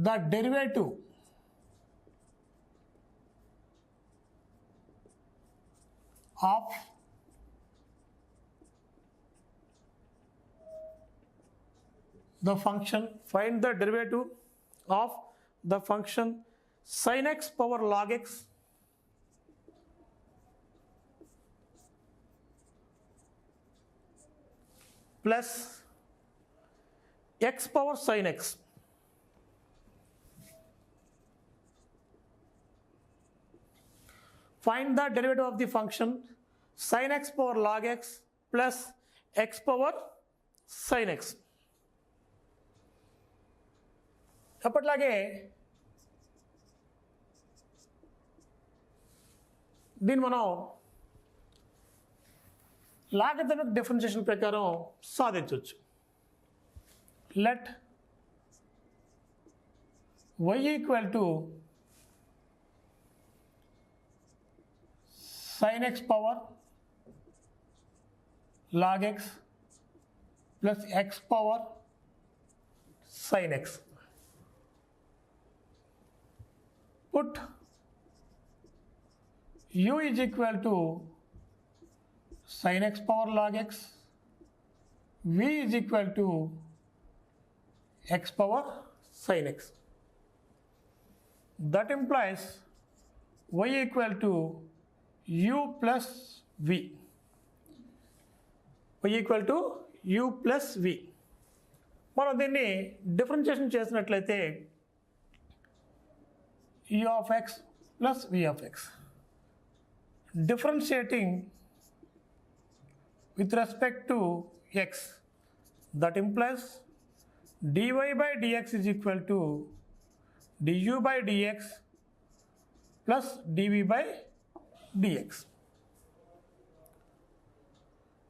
the derivative of the function, find the derivative of the function sin x power log x plus x power sin x find the derivative of the function sin x power log x plus x power sin x. అప్పట్లాగే దీన్ని మనం logarithmic differentiation ప్రకారం సాధించవచ్చు. Let y equal to sin x power log x plus x power sin x. Put u is equal to sin x power log x, v is equal to x power sin x. That implies y equal to u plus v. y equal to u plus v. మనం దీన్ని differentiation చేసినట్లయితే u of x plus v of x. Differentiating with respect to x, that implies dy by dx is equal to du by dx plus dv by dx.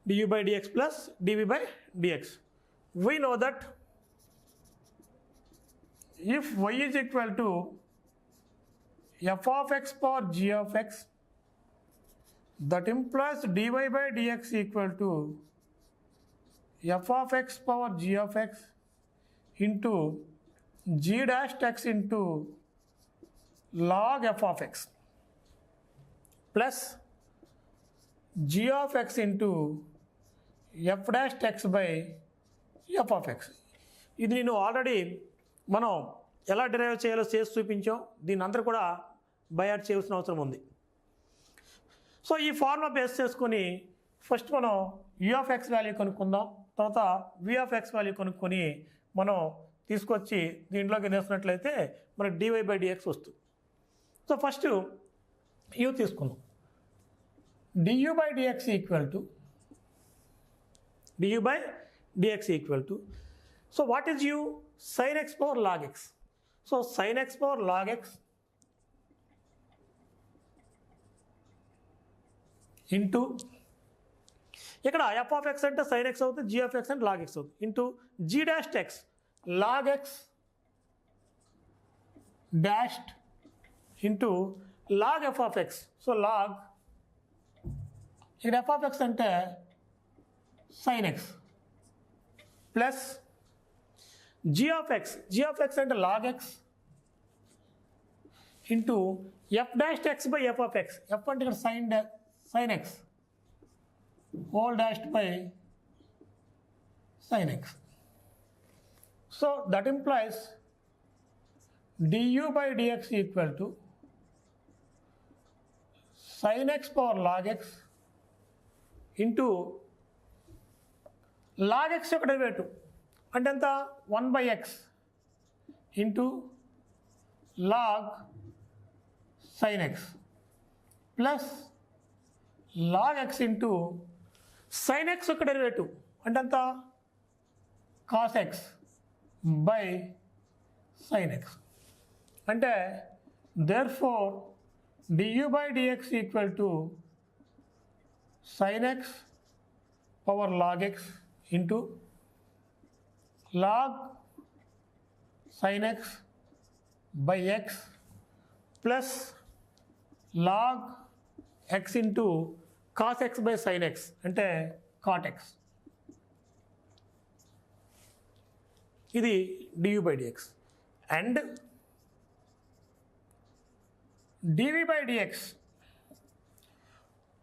du by dx plus dv by dx. We know that if y is equal to f of x power g of x, that implies dy by dx equal to f of x power g of x into g dash x into log f of x plus g of x into f dash x by f of x. ఇది నేను already మనం ఎలా derive చేయాలో చేసి చూపించాం. దీన్ని అందరూ కూడా బై హార్ట్ చేయాల్సిన అవసరం ఉంది. సో ఈ ఫార్ములా బేస్ చేసుకొని ఫస్ట్ మనం u of x వాల్యూ కనుక్కుందాం, తర్వాత v of x వాల్యూ కనుక్కొని మనం తీసుకొచ్చి దీంట్లోకి వేసినట్లయితే మనకు dy by dx వస్తుంది. సో ఫస్ట్ u తీసుకుందాం. du by dx equal to so what is u? sin x power log x. So sin x power log x into ఇక్కడ f of x అంటే sin x అవుతుంది, g of x అంటే log x అవుతుంది, into g dashed x log x dashed into log f of x. So log ఇక్కడ f of x అంటే sin x plus g of x అంటే log x into f dashed x by f of x. f అంటే ఇక్కడ sin x whole dashed by sin x. So that implies du by dx equal to sin x power log x into log x యొక్క derivative అంటే ఎంత 1 by x into log sin x plus log x into sin x యొక్క derivative అంటే ఎంత cos x by sin x. అంటే therefore du by dx equal to sin x power log x into log sin x by x plus log x into cos x by sin x అంటే cot x. ఇది du by dx. and dv by dx.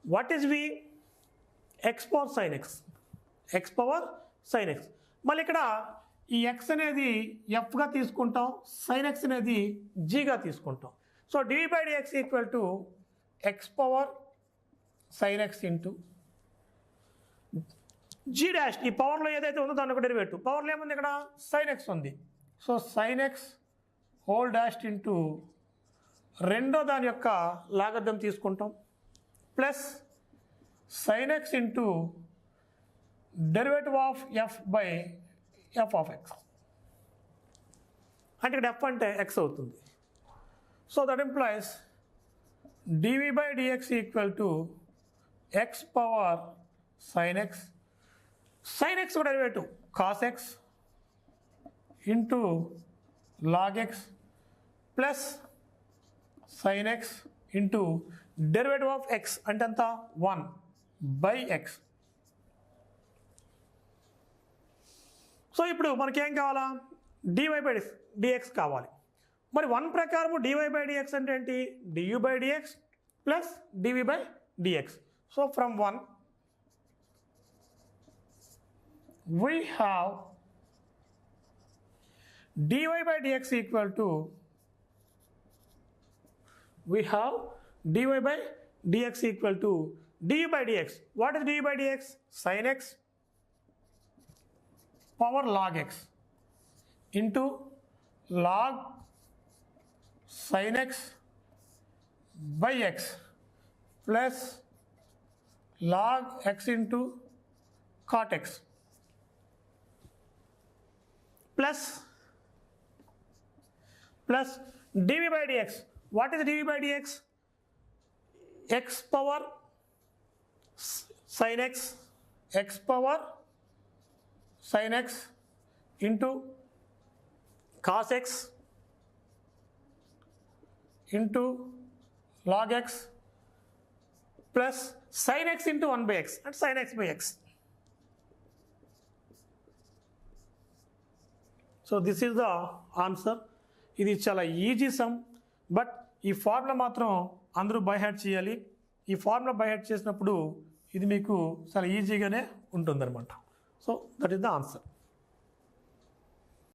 What is v? x power sin x. x power sin x. మళ్ళీ ఇక్కడ ఈ x అనేది fగా తీసుకుంటాం, sin x అనేది gగా తీసుకుంటాం. So dv by dx equal to x power sin x into g dash. ఈ పవర్లో ఏదైతే ఉందో దాని ఒక డెరివేటివ్. పవర్లో ఏముంది ఇక్కడ? sin x ఉంది. So sin x whole dash into రెండో దాని యొక్క లాగర్థం తీసుకుంటాం plus sin x into derivative of f by f of x. అంటే ఇక్కడ f అంటే x అవుతుంది. So that implies dv by dx equal to x power sin x. sin x ఒక derivative cos x into log x plus sin x into derivative of x అంటే అంత 1 by x. So ఇప్పుడు మనకేం కావాలా? dy by dx కావాలి. మరి 1 ప్రకారము dy by dx అంటే ఏంటి? du by dx plus dv by dx. So from 1 we have dy by dx equal to dy by dx equal to du by dx. What is du by dx? Sin x power log x into log sin x by x plus log x into cot x plus dv by dx. What is dv by dx? x power sin x, x power sin x into cos x into log x plus sin x into 1 by x and sin x by x. So this is the answer. ఇది చాలా easy some, but ఈ formula మాత్రం అందరూ by heart చేయాలి. ఈ formula by heart చేసినప్పుడు ఇది మీకు చాలా ఈజీగానే ఉంటుందన్నమాట. So that is the answer.